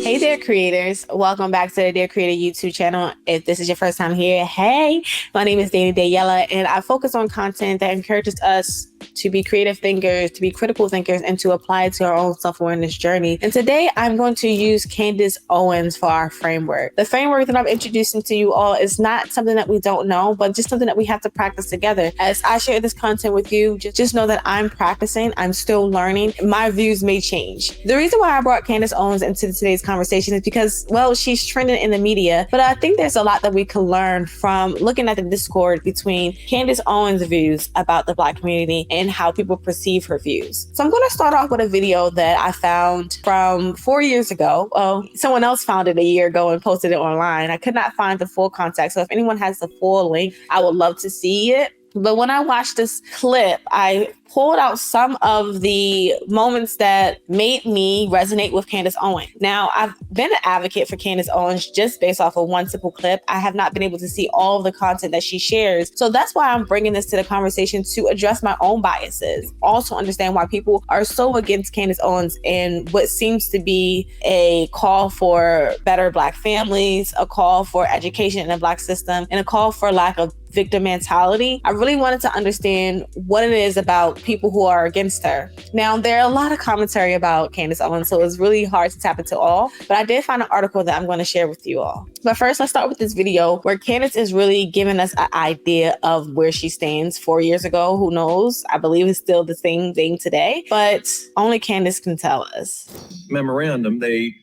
Hey there, creators. Welcome back to the Dear Creator YouTube channel. If this is your first time here, hey, my name is Dani Dayella, and I focus on content that encourages us to be creative thinkers, to be critical thinkers, and to apply it to our own self-awareness journey. And today I'm going to use Candace Owens for our framework. The framework that I'm introducing to you all is not something that we don't know, but just something that we have to practice together. As I share this content with you, just know that I'm practicing, I'm still learning. My views may change. The reason why I brought Candace Owens into today's conversation is because, well, she's trending in the media, but I think there's a lot that we can learn from looking at the discord between Candace Owens' views about the Black community and how people perceive her views. So I'm going to start off with a video that I found from 4 years ago. Oh, someone else found it a year ago and posted it online. I could not find the full context. So if anyone has the full link, I would love to see it. But when I watched this clip, I pulled out some of the moments that made me resonate with Candace Owens. Now, I've been an advocate for Candace Owens just based off of one simple clip. I have not been able to see all of the content that she shares. So that's why I'm bringing this to the conversation, to address my own biases. Also understand why people are so against Candace Owens and what seems to be a call for better Black families, a call for education in the Black system, and a call for lack of victim mentality. I really wanted to understand what it is about people who are against her. Now, there are a lot of commentary about Candace Owens, so it's really hard to tap into all, but I did find an article that I'm going to share with you all. But first, let's start with this video where Candace is really giving us an idea of where she stands 4 years ago. Who knows? I believe it's still the same thing today, but only Candace can tell us. Memorandum, they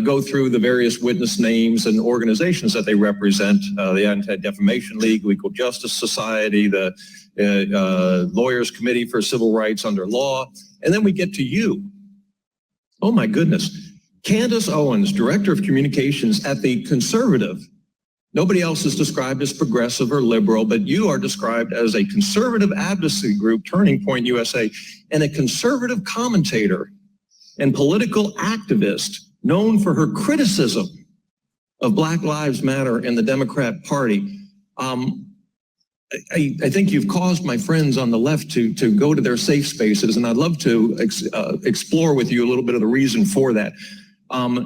go through the various witness names and organizations that they represent, the Anti-Defamation League, Equal Justice Society, the Lawyers Committee for Civil Rights Under Law, and then we get to you. Oh my goodness. Candace Owens, Director of Communications at the Conservative. Nobody else is described as progressive or liberal, but you are described as a conservative advocacy group, Turning Point USA, and a conservative commentator and political activist known for her criticism of Black Lives Matter and the Democrat Party. I think you've caused my friends on the left to go to their safe spaces, and I'd love to explore with you a little bit of the reason for that. Do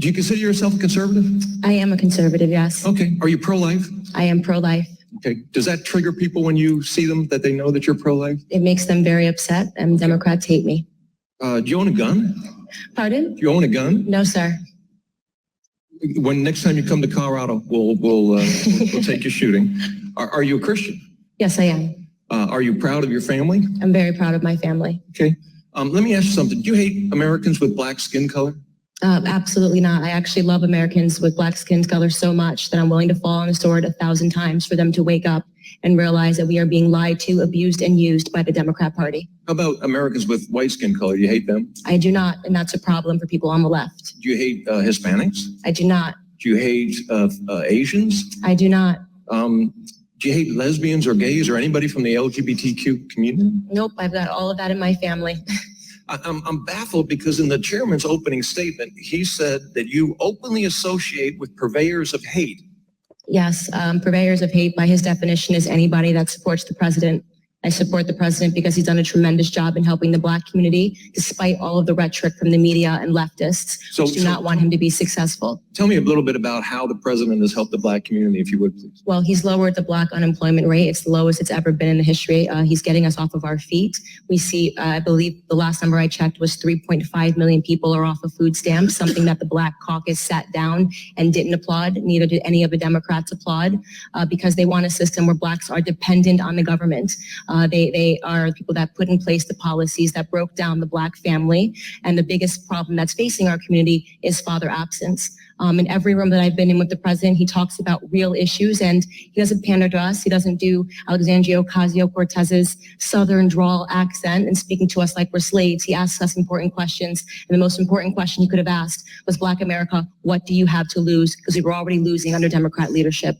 you consider yourself a conservative? I am a conservative, yes. Okay. Are you pro-life? I am pro-life. Okay. Does that trigger people when you see them, that they know that you're pro-life? It makes them very upset, and Democrats hate me. Do you own a gun? Pardon? Do you own a gun? No, sir. When next time you come to Colorado, we'll take you shooting. Are you a Christian? Yes, I am. Are you proud of your family? I'm very proud of my family. Okay. Let me ask you something. Do you hate Americans with Black skin color? Absolutely not. I actually love Americans with Black skin color so much that I'm willing to fall on a sword 1,000 times for them to wake up and realize that we are being lied to, abused, and used by the Democrat Party. How about Americans with white skin color? Do you hate them? I do not, and that's a problem for people on the left. Do you hate Hispanics? I do not. Do you hate Asians? I do not. Do you hate lesbians or gays or anybody from the LGBTQ community? Nope, I've got all of that in my family. I'm baffled because in the chairman's opening statement, he said that you openly associate with purveyors of hate. Yes, purveyors of hate by his definition is anybody that supports the president. I support the president because he's done a tremendous job in helping the Black community, despite all of the rhetoric from the media and leftists who do not want him to be successful. Tell me a little bit about how the president has helped the Black community, if you would, please. Well, he's lowered the Black unemployment rate. It's the lowest it's ever been in the history. He's getting us off of our feet. We see, I believe the last number I checked was 3.5 million people are off of food stamps, something that the Black caucus sat down and didn't applaud. Neither did any of the Democrats applaud, because they want a system where Blacks are dependent on the government. They are people that put in place the policies that broke down the Black family. And the biggest problem that's facing our community is father absence. In every room that I've been in with the president, he talks about real issues, and he doesn't pander to us. He doesn't do Alexandria Ocasio-Cortez's Southern drawl accent and speaking to us like we're slaves. He asks us important questions. And the most important question he could have asked was, Black America, what do you have to lose? Because we were already losing under Democrat leadership.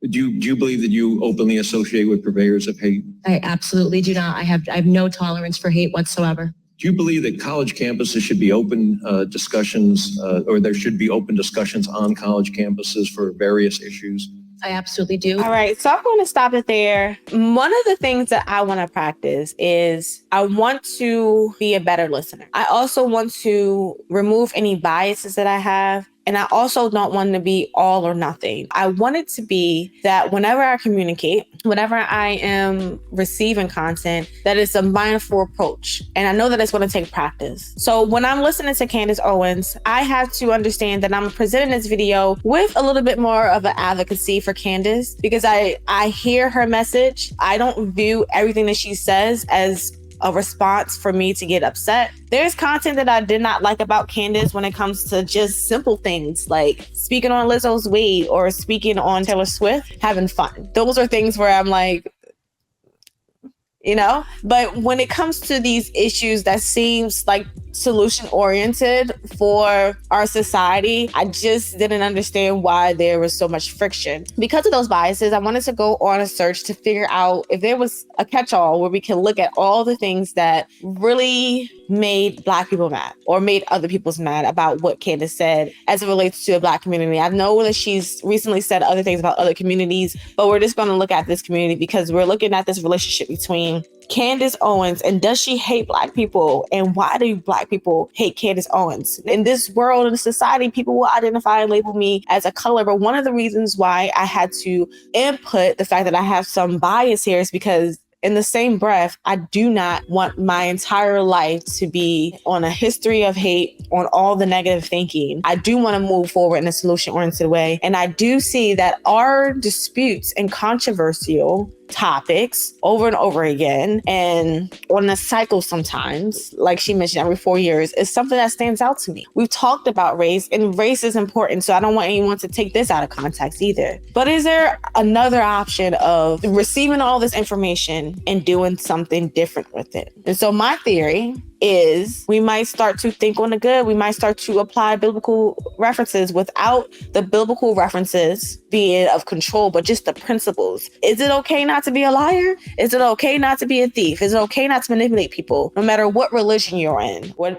Do you believe that you openly associate with purveyors of hate? I absolutely do not. I have no tolerance for hate whatsoever. Do you believe that college campuses should be open discussions, or there should be open discussions on college campuses for various issues? I absolutely do. All right, so I'm going to stop it there. One of the things that I want to practice is I want to be a better listener. I also want to remove any biases that I have. And I also don't want to be all or nothing. I want it to be that whenever I communicate, whenever I am receiving content, that it's a mindful approach. And I know that it's going to take practice. So when I'm listening to Candace Owens, I have to understand that I'm presenting this video with a little bit more of an advocacy for Candace, because I hear her message. I don't view everything that she says as a response for me to get upset. There's content that I did not like about Candace when it comes to just simple things like speaking on Lizzo's weight or speaking on Taylor Swift, having fun. Those are things where I'm like, you know, but when it comes to these issues that seems like solution oriented for our society, I just didn't understand why there was so much friction. Because of those biases, I wanted to go on a search to figure out if there was a catch-all where we can look at all the things that really made Black people mad or made other people's mad about what Candace said as it relates to the Black community. I know that she's recently said other things about other communities, but we're just going to look at this community because we're looking at this relationship between Candace Owens and does she hate Black people, and why do Black people hate Candace Owens? In this world, in this society, people will identify and label me as a color, but one of the reasons why I had to input the fact that I have some bias here is because in the same breath, I do not want my entire life to be on a history of hate, on all the negative thinking. I do want to move forward in a solution-oriented way. And I do see that our disputes and controversial topics over and over again and on a cycle sometimes, like she mentioned, every 4 years, is something that stands out to me. We've talked about race, and race is important, so I don't want anyone to take this out of context either. But is there another option of receiving all this information and doing something different with it? And so my theory is we might start to think on the good. We might start to apply biblical references without the biblical references being of control, but just the principles. Is it okay not to be a liar? Is it okay not to be a thief? Is it okay not to manipulate people? No matter what religion you're in, no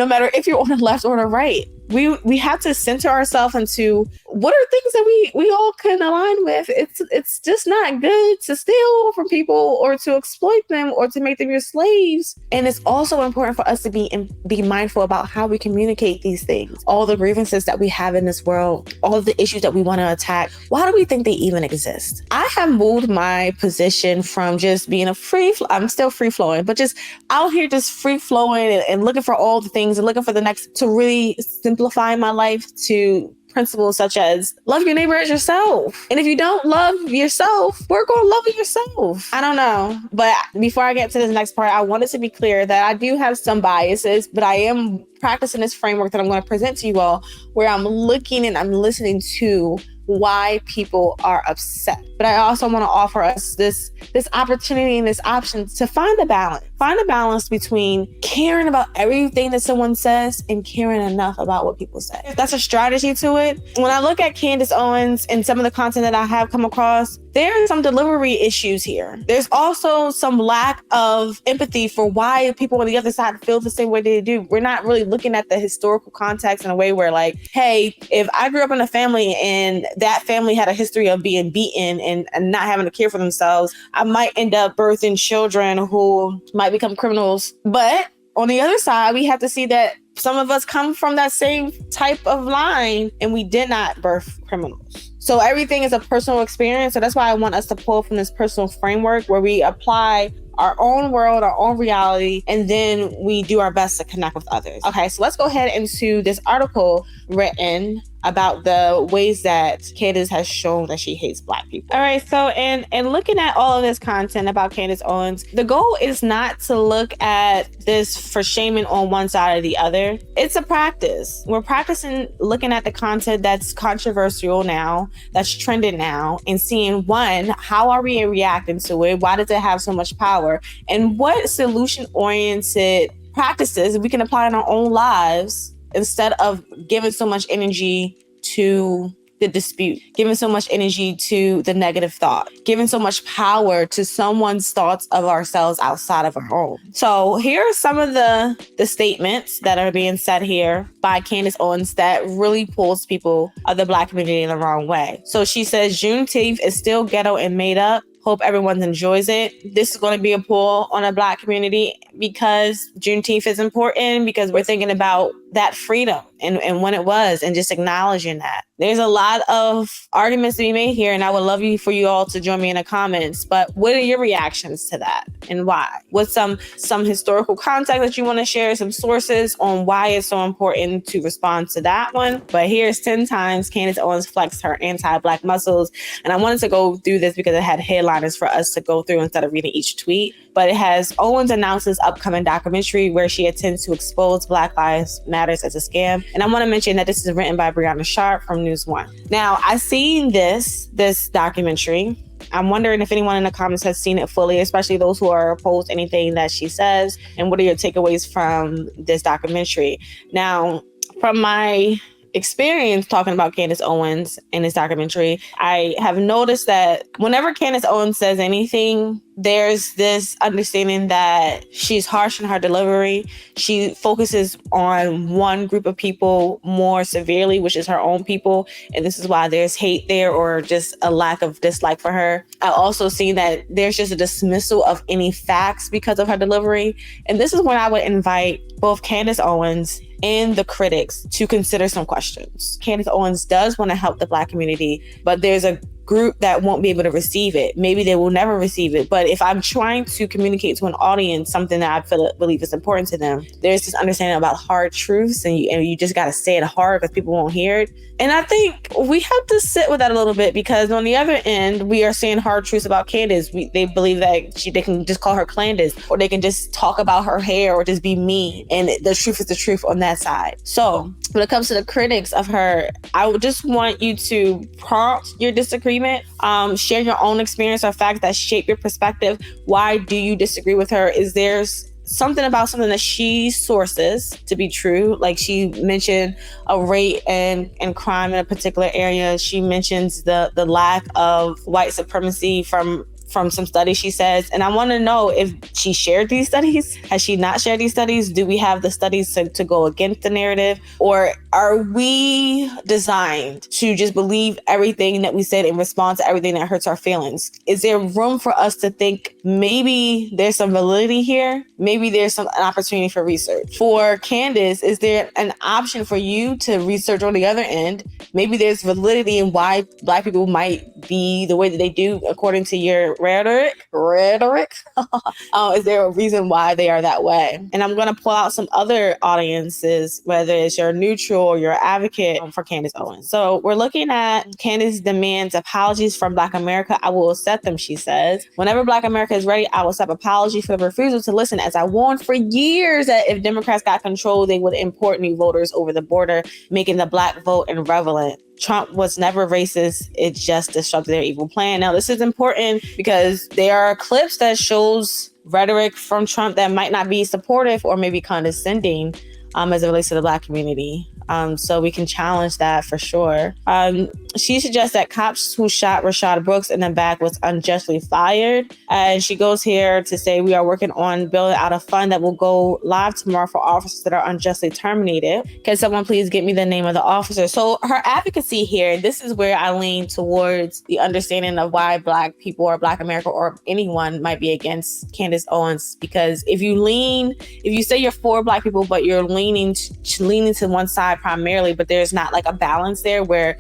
matter if you're on the left or the right. We have to center ourselves into what are things that we all can align with. It's just not good to steal from people or to exploit them or to make them your slaves. And it's also important for us to be mindful about how we communicate these things. All the grievances that we have in this world, all of the issues that we want to attack. Why do we think they even exist? I have moved my position from just being I'm still free flowing, but just out here just free flowing and looking for all the things and looking for the next to really simplify my life to principles such as love your neighbor as yourself. And if you don't love yourself, work on loving yourself. I don't know. But before I get to this next part, I wanted to be clear that I do have some biases, but I am practicing this framework that I'm going to present to you all, where I'm looking and I'm listening to why people are upset. But I also want to offer us this opportunity and this option to find a balance between caring about everything that someone says and caring enough about what people say. That's a strategy to it. When I look at Candace Owens and some of the content that I have come across, there are some delivery issues here. There's also some lack of empathy for why people on the other side feel the same way they do. We're not really looking at the historical context in a way where, like, hey, if I grew up in a family and that family had a history of being beaten and not having to care for themselves, I might end up birthing children who might become criminals. But on the other side, we have to see that some of us come from that same type of line and we did not birth criminals. So everything is a personal experience. So that's why I want us to pull from this personal framework where we apply our own world, our own reality, and then we do our best to connect with others. Okay, so let's go ahead into this article written about the ways that Candace has shown that she hates Black people. All right, so and looking at all of this content about Candace Owens, the goal is not to look at this for shaming on one side or the other. It's a practice. We're practicing looking at the content that's controversial now, that's trending now, and seeing, one, how are we reacting to it? Why does it have so much power? And what solution-oriented practices we can apply in our own lives instead of giving so much energy to the dispute, giving so much energy to the negative thought, giving so much power to someone's thoughts of ourselves outside of our own. So here are some of the statements that are being said here by Candace Owens that really pulls people of the Black community in the wrong way. So she says, Juneteenth is still ghetto and made up. Hope everyone enjoys it. This is going to be a pull on the Black community because Juneteenth is important, because we're thinking about that freedom and when it was, and just acknowledging that. There's a lot of arguments to be made here, and I would love for you all to join me in the comments. But what are your reactions to that and why? What's some historical context that you want to share, some sources on why it's so important to respond to that one? But here's 10 times Candace Owens flexed her anti-Black muscles. And I wanted to go through this because it had headliners for us to go through instead of reading each tweet. But it has Owens announces upcoming documentary where she intends to expose Black Lives Matters as a scam. And I want to mention that this is written by Brianna Sharp from News One. Now, I've seen this documentary. I'm wondering if anyone in the comments has seen it fully, especially those who are opposed to anything that she says. And what are your takeaways from this documentary? Now, from my experience talking about Candace Owens in this documentary, I have noticed that whenever Candace Owens says anything, there's this understanding that she's harsh in her delivery. She focuses on one group of people more severely, which is her own people. And this is why there's hate there or just a lack of dislike for her. I also seen that there's just a dismissal of any facts because of her delivery. And this is when I would invite both Candace Owens and the critics to consider some questions. Candace Owens does want to help the Black community, but there's a group that won't be able to receive it. Maybe they will never receive it. But if I'm trying to communicate to an audience something that I believe is important to them, there's this understanding about hard truths, and you just got to say it hard because people won't hear it. And I think we have to sit with that a little bit, because on the other end, we are saying hard truths about Candace. They believe that they can just call her Candace, or they can just talk about her hair or just be mean. And the truth is the truth on that side. So when it comes to the critics of her, I would just want you to prompt your disagreement. Share your own experience or facts that shape your perspective. Why do you disagree with her? Is there something about something that she sources to be true? Like she mentioned a rate and crime in a particular area. She mentions the lack of white supremacy from some studies, she says. And I want to know if she shared these studies. Has she not shared these studies? Do we have the studies to go against the narrative? Or are we designed to just believe everything that we said in response to everything that hurts our feelings? Is there room for us to think maybe there's some validity here? Maybe there's an opportunity for research. For Candace, is there an option for you to research on the other end? Maybe there's validity in why Black people might be the way that they do according to your rhetoric. Is there a reason why they are that way? And I'm going to pull out some other audiences, whether it's your neutral or your advocate for Candace Owens. So we're looking at Candace demands apologies from Black America. I will accept them, she says. Whenever Black America is ready, I will accept apology for the refusal to listen, as I warned for years that if Democrats got control, they would import new voters over the border, making the Black vote irrelevant. Trump was never racist. It just disrupted their evil plan. Now, this is important because there are clips that shows rhetoric from Trump that might not be supportive or maybe condescending as it relates to the Black community. So we can challenge that for sure. She suggests that cops who shot Rashad Brooks in the back was unjustly fired. And she goes here to say, we are working on building out a fund that will go live tomorrow for officers that are unjustly terminated. Can someone please get me the name of the officer? So her advocacy here, this is where I lean towards the understanding of why Black people or Black America or anyone might be against Candace Owens. Because if you say you're for Black people, but you're leaning to one side primarily, but there's not like a balance there where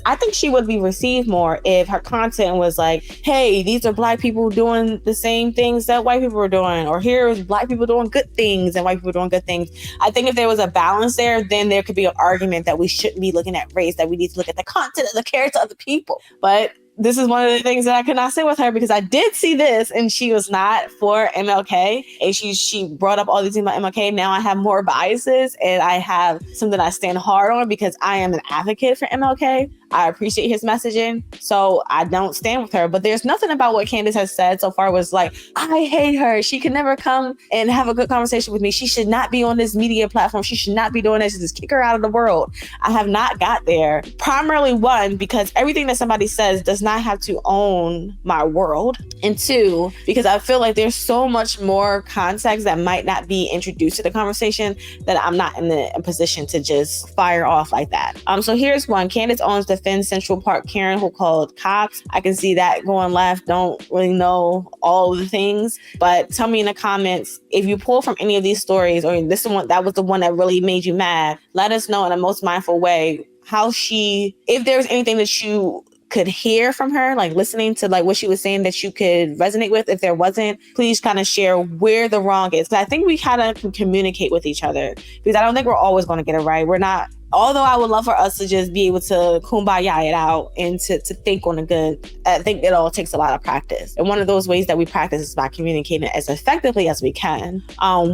I think she would be received more if her content was like, hey, these are Black people doing the same things that white people are doing, or here's Black people doing good things and white people doing good things. I think if there was a balance there, then there could be an argument that we shouldn't be looking at race, that we need to look at the content of the character of the people. But this is one of the things that I could not say with her, because I did see this and she was not for MLK, and she brought up all these things about MLK. Now I have more biases and I have something I stand hard on because I am an advocate for MLK. I appreciate his messaging, so I don't stand with her. But there's nothing about what Candace has said so far was like, I hate her. She can never come and have a good conversation with me. She should not be on this media platform. She should not be doing this. Just kick her out of the world. I have not got there. Primarily, one, because everything that somebody says does not have to own my world. And two, because I feel like there's so much more context that might not be introduced to the conversation that I'm not in the position to just fire off like that. So here's one. Candace Owens defends Central Park Karen who called cops. I can see that going left. Don't really know all of the things, but tell me in the comments if you pull from any of these stories, or this one that was the one that really made you mad. Let us know in a most mindful way how if there's anything that you could hear from her, like listening to like what she was saying that you could resonate with. If there wasn't, please kind of share where the wrong is. I think we kind of can communicate with each other, because I don't think we're always going to get it right. We're not, although I would love for us to just be able to kumbaya it out and to think on the good. I think it all takes a lot of practice. And one of those ways that we practice is by communicating as effectively as we can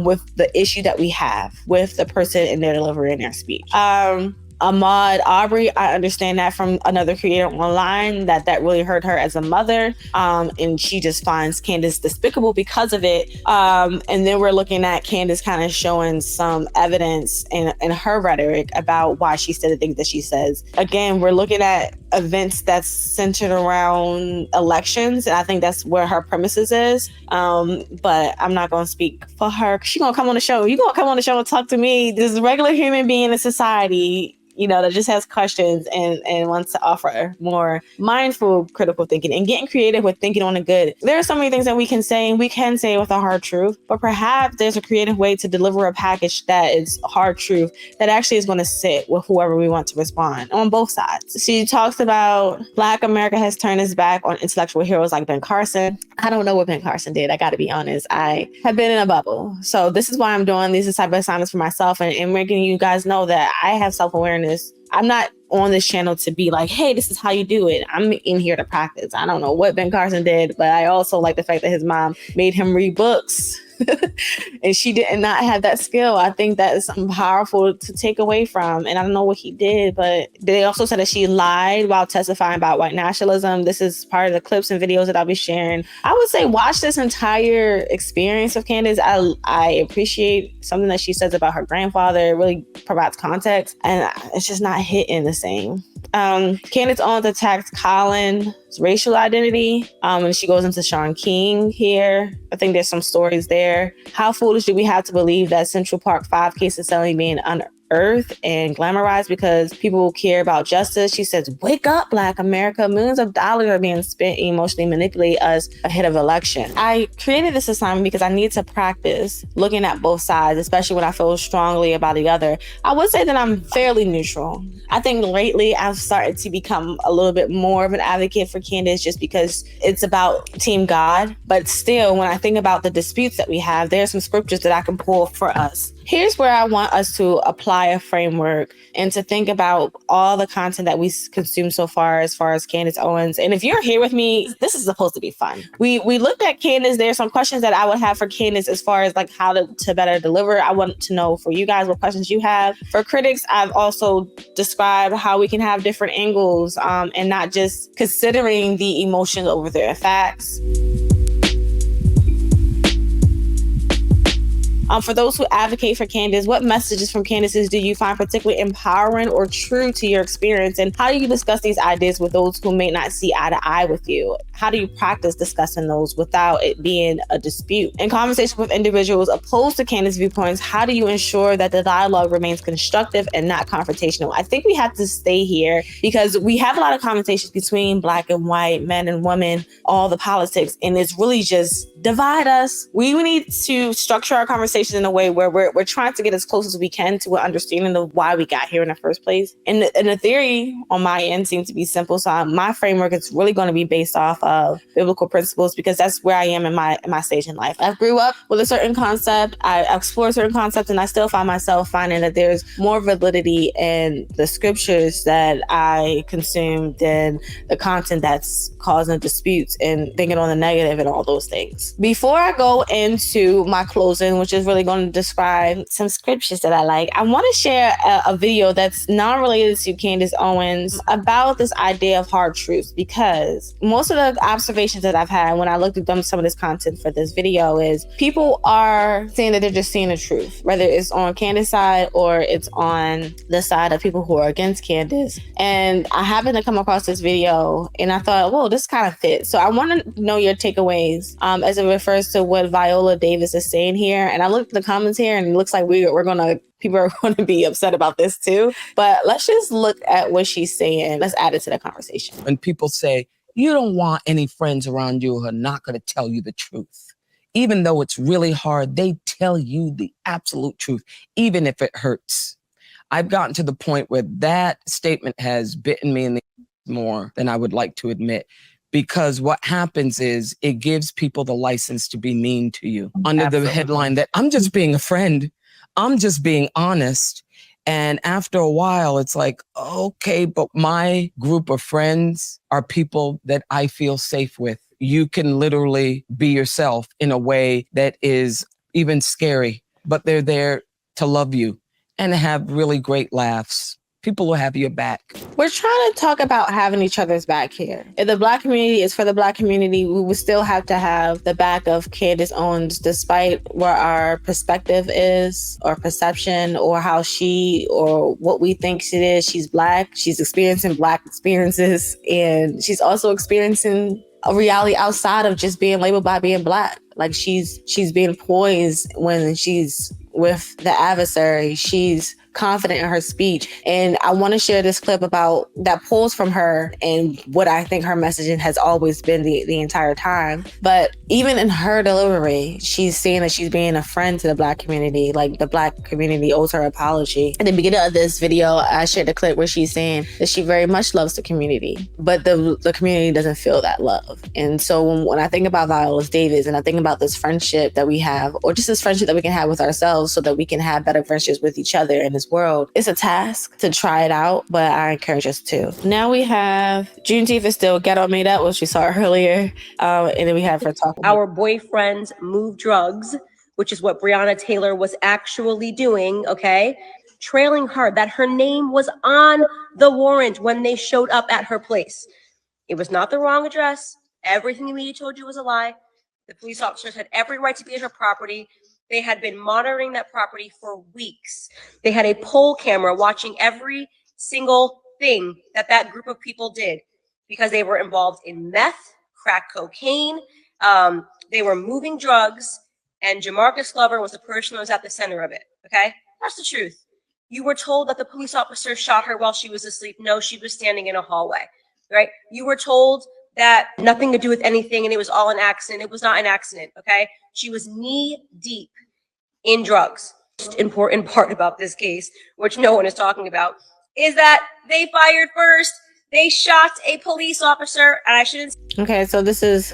with the issue that we have with the person in their delivery and their speech. Ahmaud Arbery, I understand that from another creator online that really hurt her as a mother, and she just finds Candace despicable because of it. And then we're looking at Candace kind of showing some evidence in her rhetoric about why she said the things that she says. Again, we're looking at events that's centered around elections, and I think that's where her premises is. But I'm not going to speak for her. She's going to come on the show. You're going to come on the show and talk to me, this regular human being in society, that just has questions and wants to offer more mindful, critical thinking and getting creative with thinking on the good. There are so many things that we can say, and we can say with a hard truth, but perhaps there's a creative way to deliver a package that is hard truth that actually is going to sit with whoever we want to respond on both sides. She talks about Black America has turned its back on intellectual heroes like Ben Carson. I don't know what Ben Carson did. I got to be honest. I have been in a bubble. So this is why I'm doing these type of assignments for myself and making you guys know that I have self-awareness. I'm not on this channel to be like, hey, this is how you do it. I'm in here to practice. I don't know what Ben Carson did, but I also like the fact that his mom made him read books. And she did not have that skill. I think that is something powerful to take away from. And I don't know what he did, but they also said that she lied while testifying about white nationalism. This is part of the clips and videos that I'll be sharing. I would say watch this entire experience of Candace. I appreciate something that she says about her grandfather. It really provides context, and it's just not hitting the same. Candace Owens attacks Colin's racial identity, and she goes into Shaun King here. I think there's some stories there. How foolish do we have to believe that Central Park 5 case is suddenly being unearthed and glamorized because people care about justice? She says, wake up, Black America. Millions of dollars are being spent emotionally manipulate us ahead of election. I created this assignment because I need to practice looking at both sides, especially when I feel strongly about the other. I would say that I'm fairly neutral. I think lately I've started to become a little bit more of an advocate for Candace just because it's about Team God. But still, when I think about the disputes that we have, there's some scriptures that I can pull for us. Here's where I want us to apply a framework and to think about all the content that we consume so far as Candace Owens. And if you're here with me, this is supposed to be fun. We looked at Candace. There's some questions that I would have for Candace as far as like how to better deliver. I want to know for you guys what questions you have. For critics, I've also described how we can have different angles and not just considering the emotion over the facts. For those who advocate for Candace, what messages from Candace's do you find particularly empowering or true to your experience? And how do you discuss these ideas with those who may not see eye to eye with you? How do you practice discussing those without it being a dispute? In conversation with individuals opposed to Candace's viewpoints, how do you ensure that the dialogue remains constructive and not confrontational? I think we have to stay here because we have a lot of conversations between Black and white, men and women, all the politics, and it's really just divide us. We need to structure our conversation in a way where we're trying to get as close as we can to an understanding of why we got here in the first place. And the theory on my end seems to be simple. So my framework is really going to be based off of biblical principles because that's where I am in my stage in life. I grew up with a certain concept. I explored certain concepts, and I still find myself finding that there's more validity in the scriptures that I consume than the content that's causing disputes and thinking on the negative and all those things. Before I go into my closing, which is really going to describe some scriptures that I like, I want to share a video that's not related to Candace Owens about this idea of hard truths, because most of the observations that I've had when I looked at some of this content for this video is people are saying that they're just seeing the truth, whether it's on Candace's side or it's on the side of people who are against Candace. And I happened to come across this video and I thought, whoa, this kind of fits. So I want to know your takeaways as it refers to what Viola Davis is saying here. And I looked at the comments here and it looks like people are going to be upset about this too. But let's just look at what she's saying. Let's add it to the conversation. When people say, you don't want any friends around you who are not going to tell you the truth. Even though it's really hard, they tell you the absolute truth, even if it hurts. I've gotten to the point where that statement has bitten me in the more than I would like to admit. Because what happens is it gives people the license to be mean to you under the headline that I'm just being a friend. I'm just being honest. And after a while, it's like, okay, but my group of friends are people that I feel safe with. You can literally be yourself in a way that is even scary, but they're there to love you and have really great laughs. People will have your back. We're trying to talk about having each other's back here. If the Black community is for the Black community, we would still have to have the back of Candace Owens, despite where our perspective is or perception or how she or what we think she is. She's Black. She's experiencing Black experiences, and she's also experiencing a reality outside of just being labeled by being Black. Like she's being poised when she's with the adversary. She's confident in her speech. And I want to share this clip about that pulls from her and what I think her messaging has always been the entire time. But even in her delivery, she's saying that she's being a friend to the Black community, like the Black community owes her apology. At the beginning of this video, I shared a clip where she's saying that she very much loves the community, but the community doesn't feel that love. And so when I think about Viola Davis and I think about this friendship that we have, or just this friendship that we can have with ourselves so that we can have better friendships with each other in this world, it's a task to try it out, but I encourage us to. Now we have Juneteenth is still ghetto made up, which we saw earlier. And then we have her talking. Our boyfriends move drugs, which is what Breonna Taylor was actually doing, okay? Trailing her, that her name was on the warrant when they showed up at her place. It was not the wrong address. Everything the media told you was a lie. The police officers had every right to be at her property. They had been monitoring that property for weeks. They had a poll camera watching every single thing that group of people did because they were involved in meth, crack cocaine. They were moving drugs, and Jamarcus Glover was the person who was at the center of it, okay? That's the truth. You were told that the police officer shot her while she was asleep. No, she was standing in a hallway, right? You were told that nothing to do with anything and it was all an accident. It was not an accident, okay? She was knee deep in drugs. Most important part about this case, which no one is talking about, is that they fired first. They shot a police officer, and I shouldn't. Okay, so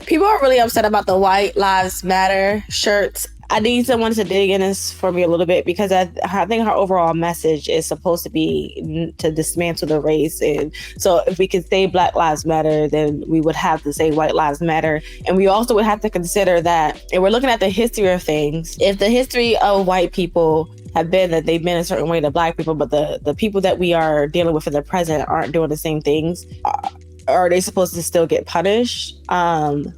people are really upset about the White Lives Matter shirts. I need someone to dig in this for me a little bit, because I think her overall message is supposed to be to dismantle the race. And so if we could say Black Lives Matter, then we would have to say White Lives Matter. And we also would have to consider that if we're looking at the history of things, if the history of white people have been that they've been a certain way to Black people, but the people that we are dealing with in the present aren't doing the same things, are they supposed to still get punished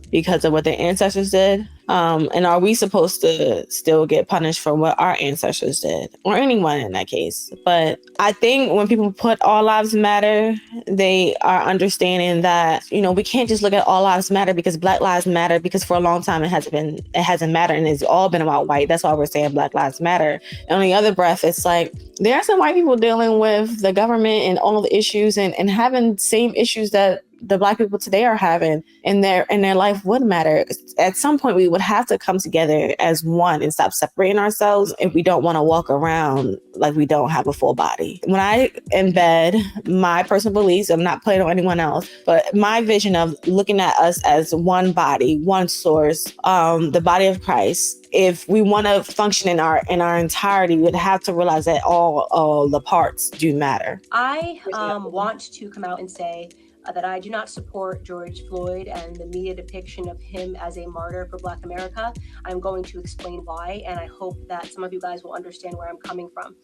because of what their ancestors did? And are we supposed to still get punished for what our ancestors did, or anyone in that case? But I think when people put all lives matter, they are understanding that, we can't just look at all lives matter because Black lives matter, because for a long time it hasn't mattered, and it's all been about white. That's why we're saying Black lives matter. And on the other breath, it's like there are some white people dealing with the government and all the issues and having same issues that the Black people today are having, and their life would matter. At some point, we would have to come together as one and stop separating ourselves if we don't want to walk around like we don't have a full body. When I embed my personal beliefs, I'm not playing on anyone else, but my vision of looking at us as one body, one source, the body of Christ. If we want to function in our entirety, we would have to realize that all the parts do matter. I want to come out and say, that I do not support George Floyd and the media depiction of him as a martyr for Black America. I'm going to explain why, and I hope that some of you guys will understand where I'm coming from.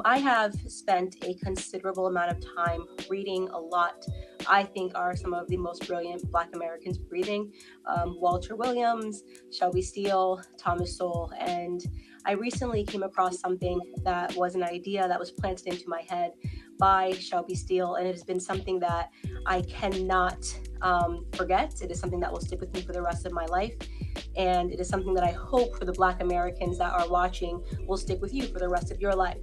I have spent a considerable amount of time reading a lot. I think are some of the most brilliant Black Americans breathing. Walter Williams, Shelby Steele, Thomas Sowell, and I recently came across something that was an idea that was planted into my head by Shelby Steele, and it has been something that I cannot forget. It is something that will stick with me for the rest of my life, and it is something that I hope for the Black Americans that are watching will stick with you for the rest of your life.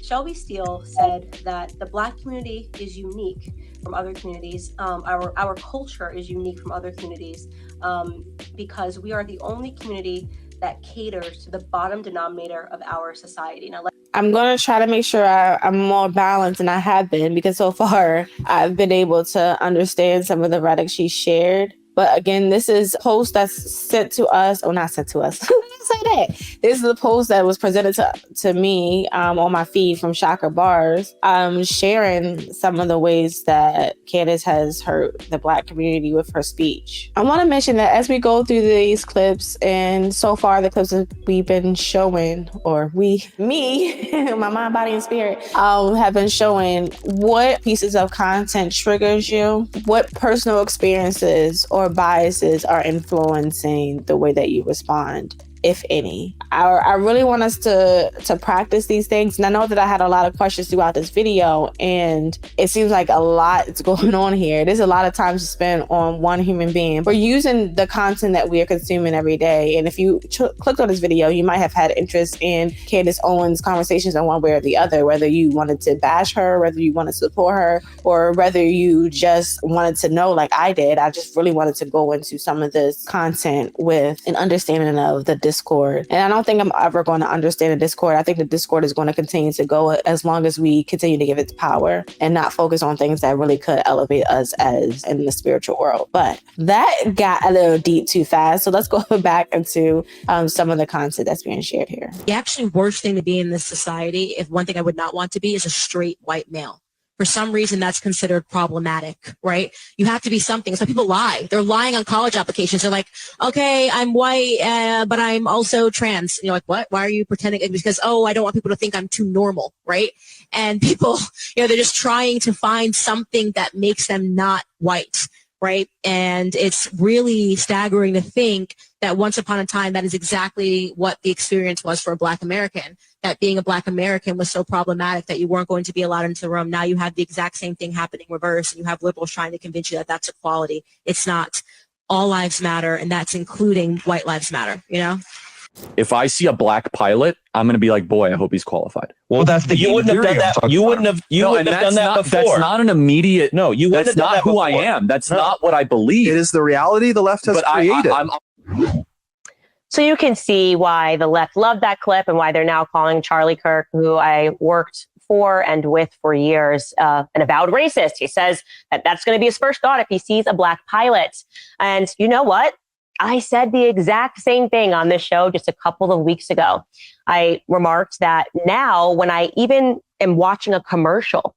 Shelby Steele said that the Black community is unique from other communities. Our culture is unique from other communities because we are the only community that caters to the bottom denominator of our society. Now, I'm going to try to make sure I'm more balanced than I have been, because so far I've been able to understand some of the rhetoric she shared. But again, this is a post that's sent to us, or not sent to us. Say that. This is a post that was presented to me on my feed from Shocker Bars, sharing some of the ways that Candace has hurt the Black community with her speech. I want to mention that as we go through these clips, and so far the clips that we've been showing, or me, my mind, body, and spirit, have been showing what pieces of content triggers you, what personal experiences or biases are influencing the way that you respond, if any. I really want us to practice these things. And I know that I had a lot of questions throughout this video, and it seems like a lot is going on here. There's a lot of time to spend on one human being. We're using the content that we are consuming every day. And if you clicked on this video, you might have had interest in Candace Owens' conversations in one way or the other, whether you wanted to bash her, whether you wanted to support her, or whether you just wanted to know, like I did. I just really wanted to go into some of this content with an understanding of the Discord. And I don't think I'm ever going to understand the Discord. I think the Discord is going to continue to go as long as we continue to give it power and not focus on things that really could elevate us as in the spiritual world. But that got a little deep too fast. So let's go back into some of the content that's being shared here. The actually worst thing to be in this society, if one thing I would not want to be, is a straight white male. For some reason, that's considered problematic, right? You have to be something. So people lie. They're lying on college applications. They're like, okay, I'm white, but I'm also trans. And you're like, what? Why are you pretending? Because, oh, I don't want people to think I'm too normal, right? And people, they're just trying to find something that makes them not white, right? And it's really staggering to think that once upon a time, that is exactly what the experience was for a Black American, that being a Black American was so problematic that you weren't going to be allowed into the room. Now you have the exact same thing happening reverse, and you have liberals trying to convince you that that's equality. It's not. All lives matter, and that's including white lives matter, If I see a Black pilot, I'm going to be like, boy, I hope he's qualified. Well, that's the You wouldn't have done that. You wouldn't have done that before. That's not an immediate. No, you wouldn't that's have done not that who before. I am. That's not what I believe. It is the reality the left has But created. So you can see why the left loved that clip and why they're now calling Charlie Kirk, who I worked for and with for years, an avowed racist. He says that that's going to be his first thought if he sees a Black pilot. And you know what? I said the exact same thing on this show just a couple of weeks ago. I remarked that now when I even am watching a commercial,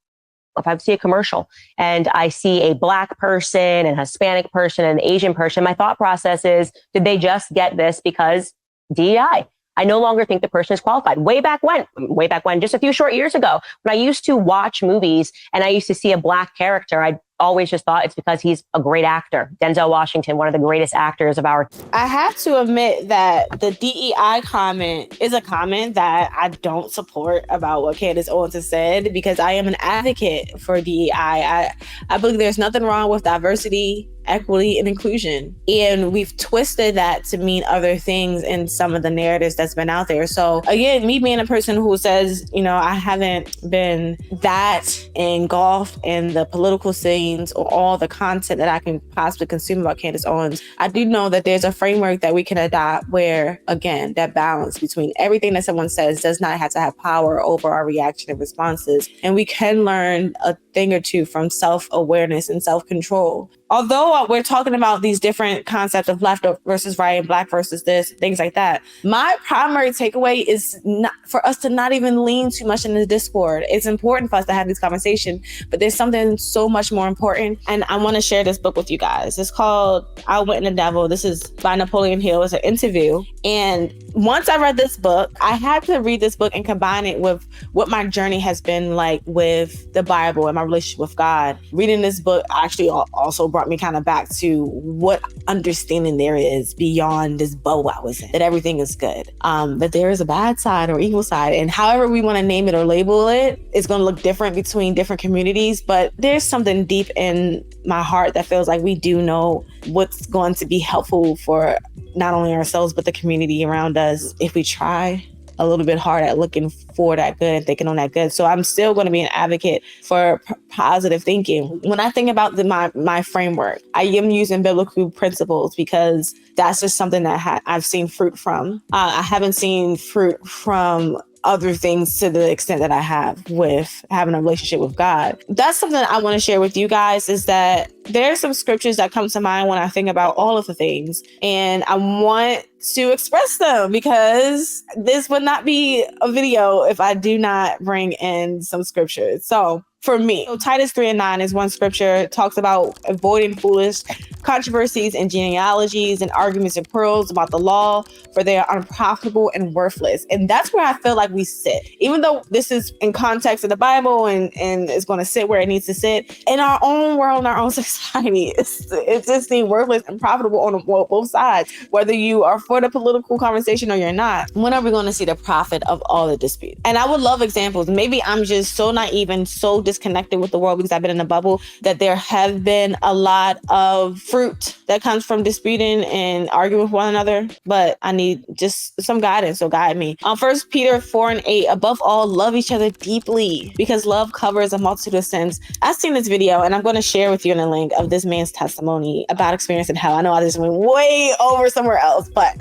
if I see a commercial and I see a Black person and Hispanic person and Asian person, my thought process is, did they just get this because DEI? I no longer think the person is qualified. Way back when, just a few short years ago, when I used to watch movies and I used to see a Black character, I always just thought it's because he's a great actor. Denzel Washington, one of the greatest actors of our. I have to admit that the DEI comment is a comment that I don't support about what Candace Owens has said, because I am an advocate for DEI. I believe there's nothing wrong with diversity, equity, and inclusion. And we've twisted that to mean other things in some of the narratives that's been out there. So again, me being a person who says, I haven't been that engulfed in the political scenes or all the content that I can possibly consume about Candace Owens, I do know that there's a framework that we can adopt where, again, that balance between everything that someone says does not have to have power over our reaction and responses. And we can learn a thing or two from self-awareness and self-control. although we're talking about these different concepts of left versus right and black versus this, things like that, my primary takeaway is not for us to not even lean too much in the discord. It's important for us to have these conversations, but there's something so much more important. And I want to share this book with you guys. It's called Outwitting the Devil. This is by Napoleon Hill. It's an interview. And once I read this book, I had to read this book and combine it with what my journey has been like with the Bible and my relationship with God. Reading this book actually also brought me kind of back to what understanding there is beyond this bubble I was in, that everything is good, that there is a bad side or evil side. And however we want to name it or label it, it's going to look different between different communities. But there's something deep in my heart that feels like we do know what's going to be helpful for not only ourselves, but the community around us if we try a little bit hard at looking for that good and thinking on that good. So I'm still going to be an advocate for positive thinking. When I think about my framework, I am using biblical principles because that's just something that I've seen fruit from. I haven't seen fruit from other things to the extent that I have with having a relationship with God. That's something that I want to share with you guys, is that there are some scriptures that come to mind when I think about all of the things, and I want to express them because this would not be a video if I do not bring in some scriptures. So for me, Titus 3:9 is one scripture. It talks about avoiding foolish controversies and genealogies and arguments and quarrels about the law, for they are unprofitable and worthless. And that's where I feel like we sit. Even though this is in context of the Bible and it's going to sit where it needs to sit, in our own world, in our own society, it's just being worthless and profitable on both sides, whether you are for the political conversation or you're not. When are we going to see the profit of all the dispute? And I would love examples. Maybe I'm just so naive and so disconnected with the world because I've been in a bubble that there have been a lot of fruit that comes from disputing and arguing with one another, but I need just some guidance, so guide me. 1 Peter 4:8, above all, love each other deeply because love covers a multitude of sins. I've seen this video and I'm going to share with you in a link of this man's testimony about experiencing hell. I know I just went way over somewhere else, but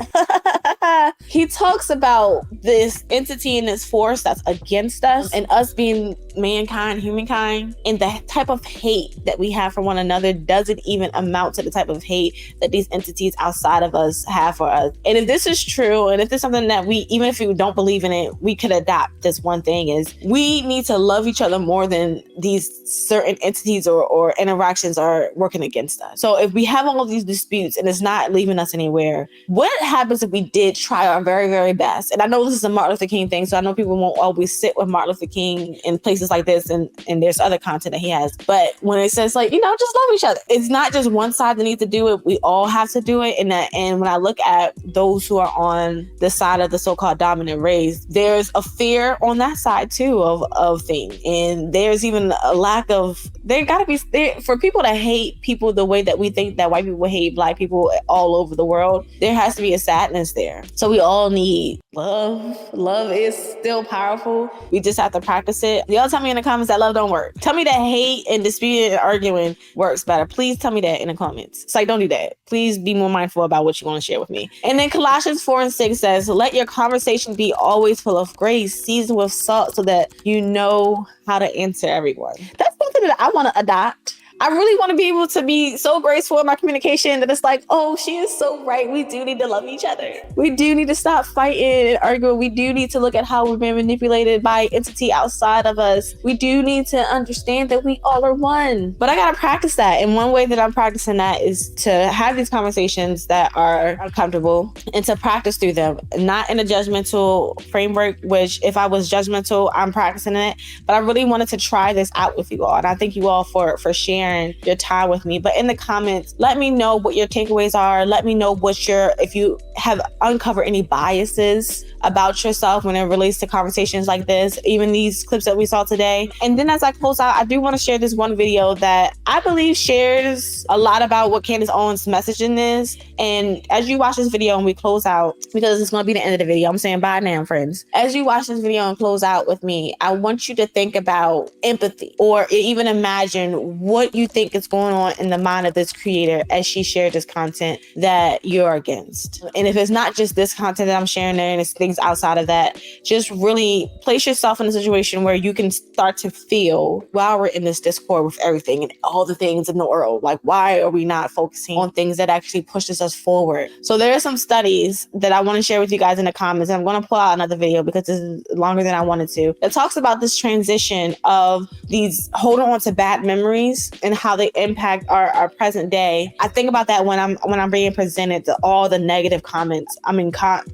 he talks about this entity and this force that's against us and us being mankind, humankind, and the type of hate that we have for one another doesn't even amount to the type of hate that these entities outside of us have for us. And if this is true, and if there's something that we, even if we don't believe in it, we could adopt this one thing, is we need to love each other more than these certain entities or interactions are working against us. So if we have all of these disputes and it's not leaving us anywhere, what happens if we did try our very, very best? And I know this is a Martin Luther King thing, so I know people won't always sit with Martin Luther King in places like this, and there's other content that he has. But when it says like, just love each other, it's not just one side that needs to do it. We all have to do it. And when I look at those who are on the side of the so-called dominant race, there's a fear on that side too of things. And there's even a lack of, there gotta be, for people to hate people the way that we think that white people hate black people all over the world, there has to be a sadness there. So we all need love. Love is still powerful. We just have to practice it. Y'all tell me in the comments that love don't work. Tell me that hate and disputing and arguing works better. Please tell me that in the comments. It's like, don't do that. Please be more mindful about what you want to share with me. And then Colossians 4:6 says, let your conversation be always full of grace, seasoned with salt, so that you know how to answer everyone. That's something that I want to adopt. I really want to be able to be so graceful in my communication that it's like, oh, she is so right. We do need to love each other. We do need to stop fighting and arguing. We do need to look at how we're being manipulated by entity outside of us. We do need to understand that we all are one. But I got to practice that. And one way that I'm practicing that is to have these conversations that are uncomfortable and to practice through them, not in a judgmental framework, which if I was judgmental, I'm practicing it. But I really wanted to try this out with you all. And I thank you all for sharing your time with me. But in the comments, let me know what your takeaways are. Let me know if you have uncovered any biases about yourself when it relates to conversations like this, even these clips that we saw today. And then as I close out, I do want to share this one video that I believe shares a lot about what Candace Owens' message in this. And as you watch this video and we close out, because it's going to be the end of the video, I'm saying bye now, friends. As you watch this video and close out with me, I want you to think about empathy, or even imagine what what you think is going on in the mind of this creator as she shared this content that you're against. And if it's not just this content that I'm sharing there and it's things outside of that, just really place yourself in a situation where you can start to feel, while we're in this discord with everything and all the things in the world, like, why are we not focusing on things that actually pushes us forward? So there are some studies that I want to share with you guys in the comments, and I'm going to pull out another video because this is longer than I wanted to. It talks about this transition of these holding on to bad memories and how they impact our present day. I think about that when I'm being presented to all the negative comments,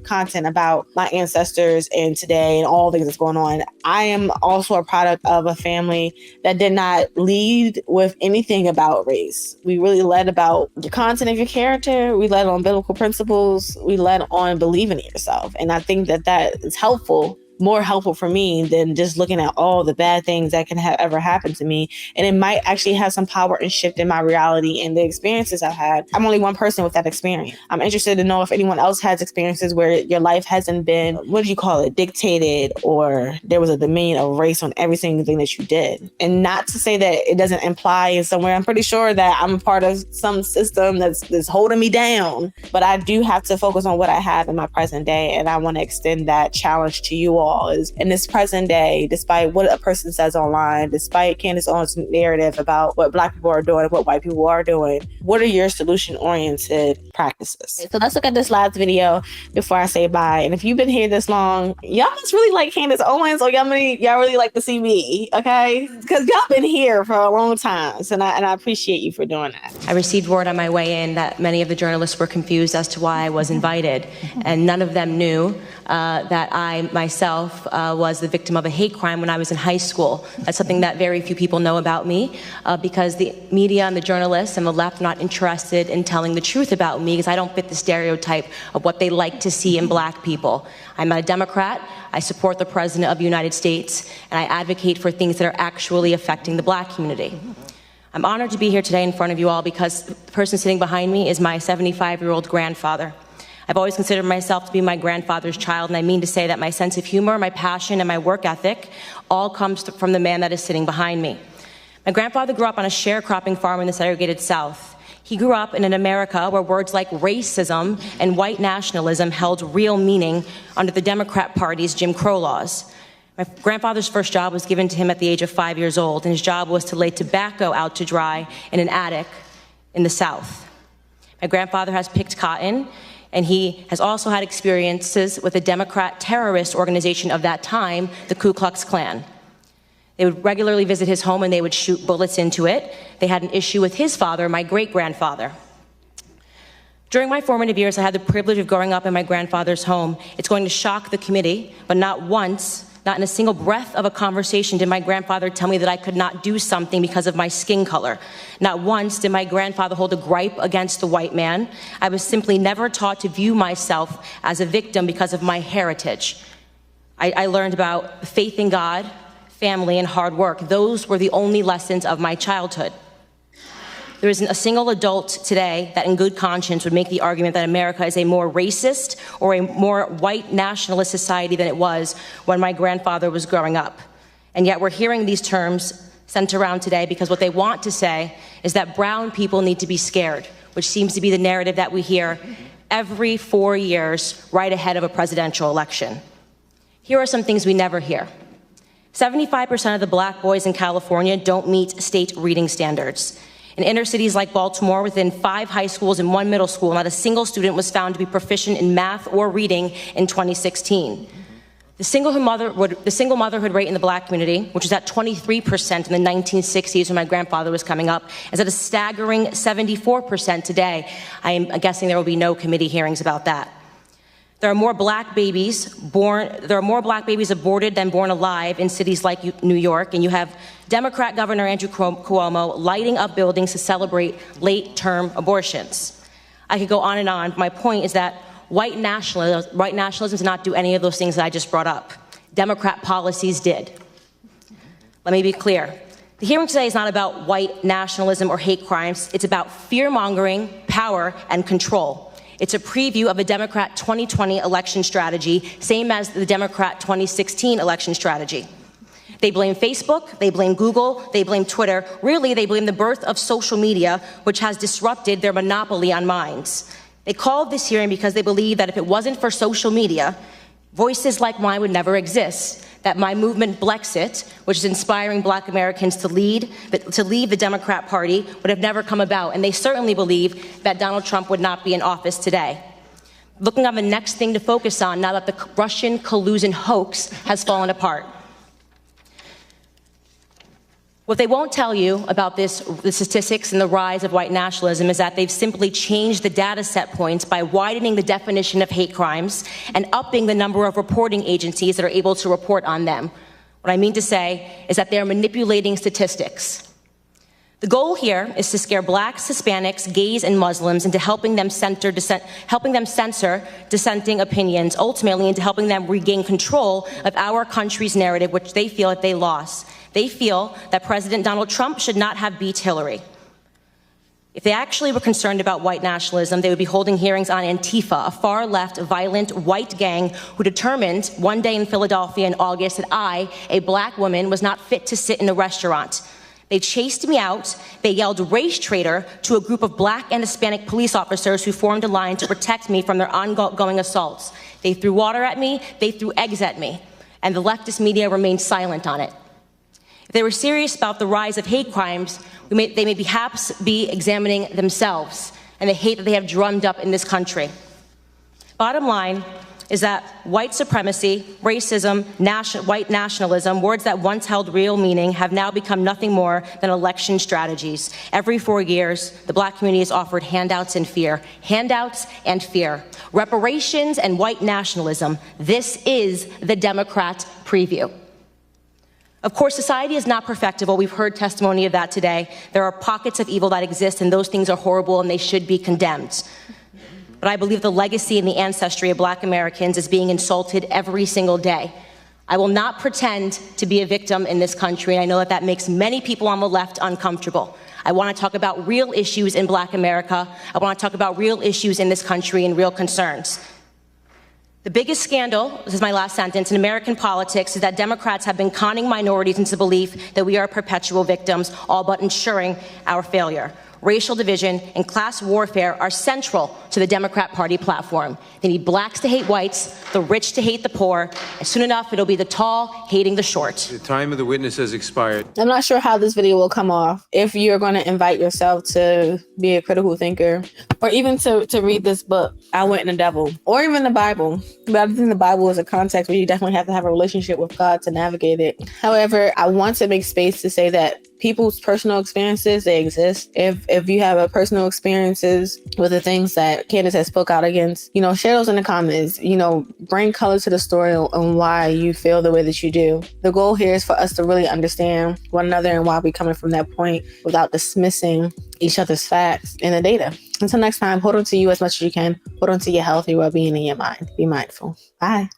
content about my ancestors and today and all things that's going on. I am also a product of a family that did not lead with anything about race. We really led about the content of your character. We led on biblical principles. We led on believing in yourself. And I think that is helpful, more helpful for me than just looking at all the bad things that can ever happen to me. And it might actually have some power and shift in my reality and the experiences I've had. I'm only one person with that experience. I'm interested to know if anyone else has experiences where your life hasn't been, what do you call it, dictated, or there was a dominion of race on every single thing that you did. And not to say that it doesn't imply in somewhere, I'm pretty sure that I'm a part of some system that's holding me down, but I do have to focus on what I have in my present day. And I want to extend that challenge to you all. Is in this present day, despite what a person says online, despite Candace Owens' narrative about what Black people are doing, what white people are doing, what are your solution-oriented practices? So let's look at this last video before I say bye. And if you've been here this long, y'all must really like Candace Owens, or y'all really like to see me, okay? Because y'all been here for a long time, and I appreciate you for doing that. I received word on my way in that many of the journalists were confused as to why I was invited, and none of them knew that I myself was the victim of a hate crime when I was in high school. That's something that very few people know about me because the media and the journalists and the left are not interested in telling the truth about me because I don't fit the stereotype of what they like to see in Black people. I'm a Democrat. I support the President of the United States, and I advocate for things that are actually affecting the Black community. I'm honored to be here today in front of you all because the person sitting behind me is my 75-year-old grandfather. I've always considered myself to be my grandfather's child, and I mean to say that my sense of humor, my passion, and my work ethic all comes from the man that is sitting behind me. My grandfather grew up on a sharecropping farm in the segregated South. He grew up in an America where words like racism and white nationalism held real meaning under the Democrat Party's Jim Crow laws. My grandfather's first job was given to him at the age of 5 years old, and his job was to lay tobacco out to dry in an attic in the South. My grandfather has picked cotton, and he has also had experiences with a Democrat terrorist organization of that time, the Ku Klux Klan. They would regularly visit his home and they would shoot bullets into it. They had an issue with his father, my great-grandfather. During my formative years, I had the privilege of growing up in my grandfather's home. It's going to shock the committee, but not once, not in a single breath of a conversation did my grandfather tell me that I could not do something because of my skin color. Not once did my grandfather hold a gripe against the white man. I was simply never taught to view myself as a victim because of my heritage. I learned about faith in God, family, and hard work. Those were the only lessons of my childhood. There isn't a single adult today that in good conscience would make the argument that America is a more racist or a more white nationalist society than it was when my grandfather was growing up. And yet we're hearing these terms sent around today because what they want to say is that brown people need to be scared, which seems to be the narrative that we hear every 4 years right ahead of a presidential election. Here are some things we never hear. 75% of the Black boys in California don't meet state reading standards. In inner cities like Baltimore, within 5 high schools and 1 middle school, not a single student was found to be proficient in math or reading in 2016. The single motherhood rate in the Black community, which was at 23% in the 1960s when my grandfather was coming up, is at a staggering 74% today. I am guessing there will be no committee hearings about that. There are more Black babies aborted than born alive in cities like New York, and you have Democrat Governor Andrew Cuomo lighting up buildings to celebrate late-term abortions. I could go on and on. My point is that white nationalism did not do any of those things that I just brought up. Democrat policies did. Let me be clear. The hearing today is not about white nationalism or hate crimes. It's about fear-mongering, power, and control. It's a preview of a Democrat 2020 election strategy, same as the Democrat 2016 election strategy. They blame Facebook, they blame Google, they blame Twitter. Really, they blame the birth of social media, which has disrupted their monopoly on minds. They called this hearing because they believe that if it wasn't for social media, voices like mine would never exist, that my movement Blexit, which is inspiring Black Americans to leave the Democrat Party, would have never come about. And they certainly believe that Donald Trump would not be in office today. Looking on the next thing to focus on now that the Russian collusion hoax has fallen apart. What they won't tell you about the statistics and the rise of white nationalism is that they've simply changed the data set points by widening the definition of hate crimes and upping the number of reporting agencies that are able to report on them. What I mean to say is that they're manipulating statistics. The goal here is to scare Blacks, Hispanics, gays, and Muslims into helping them censor dissenting opinions, ultimately into helping them regain control of our country's narrative, which they feel that they lost. They feel that President Donald Trump should not have beat Hillary. If they actually were concerned about white nationalism, they would be holding hearings on Antifa, a far-left, violent, white gang who determined one day in Philadelphia in August that I, a Black woman, was not fit to sit in a restaurant. They chased me out. They yelled race traitor to a group of Black and Hispanic police officers who formed a line to protect me from their ongoing assaults. They threw water at me. They threw eggs at me. And the leftist media remained silent on it. If they were serious about the rise of hate crimes, they may perhaps be examining themselves and the hate that they have drummed up in this country. Bottom line is that white supremacy, racism, white nationalism, words that once held real meaning, have now become nothing more than election strategies. Every 4 years, the Black community is offered handouts and fear. Handouts and fear. Reparations and white nationalism. This is the Democrat preview. Of course, society is not perfectible. We've heard testimony of that today. There are pockets of evil that exist, and those things are horrible, and they should be condemned. But I believe the legacy and the ancestry of Black Americans is being insulted every single day. I will not pretend to be a victim in this country, and I know that that makes many people on the left uncomfortable. I want to talk about real issues in Black America. I want to talk about real issues in this country and real concerns. The biggest scandal, this is my last sentence, in American politics is that Democrats have been conning minorities into the belief that we are perpetual victims, all but ensuring our failure. Racial division and class warfare are central to the Democrat Party platform. They need Blacks to hate whites, the rich to hate the poor, and soon enough it'll be the tall hating the short. The time of the witness has expired. I'm not sure how this video will come off. If you're going to invite yourself to be a critical thinker, or even to read this book, Outwitting the Devil, or even the Bible. But I think the Bible is a context where you definitely have to have a relationship with God to navigate it. However, I want to make space to say that people's personal experiences, they exist. If you have a personal experiences with the things that Candace has spoke out against, share those in the comments, bring color to the story on why you feel the way that you do. The goal here is for us to really understand one another and why we're coming from that point without dismissing each other's facts and the data. Until next time, hold on to you as much as you can. Hold on to your health, your well-being, and your mind. Be mindful. Bye.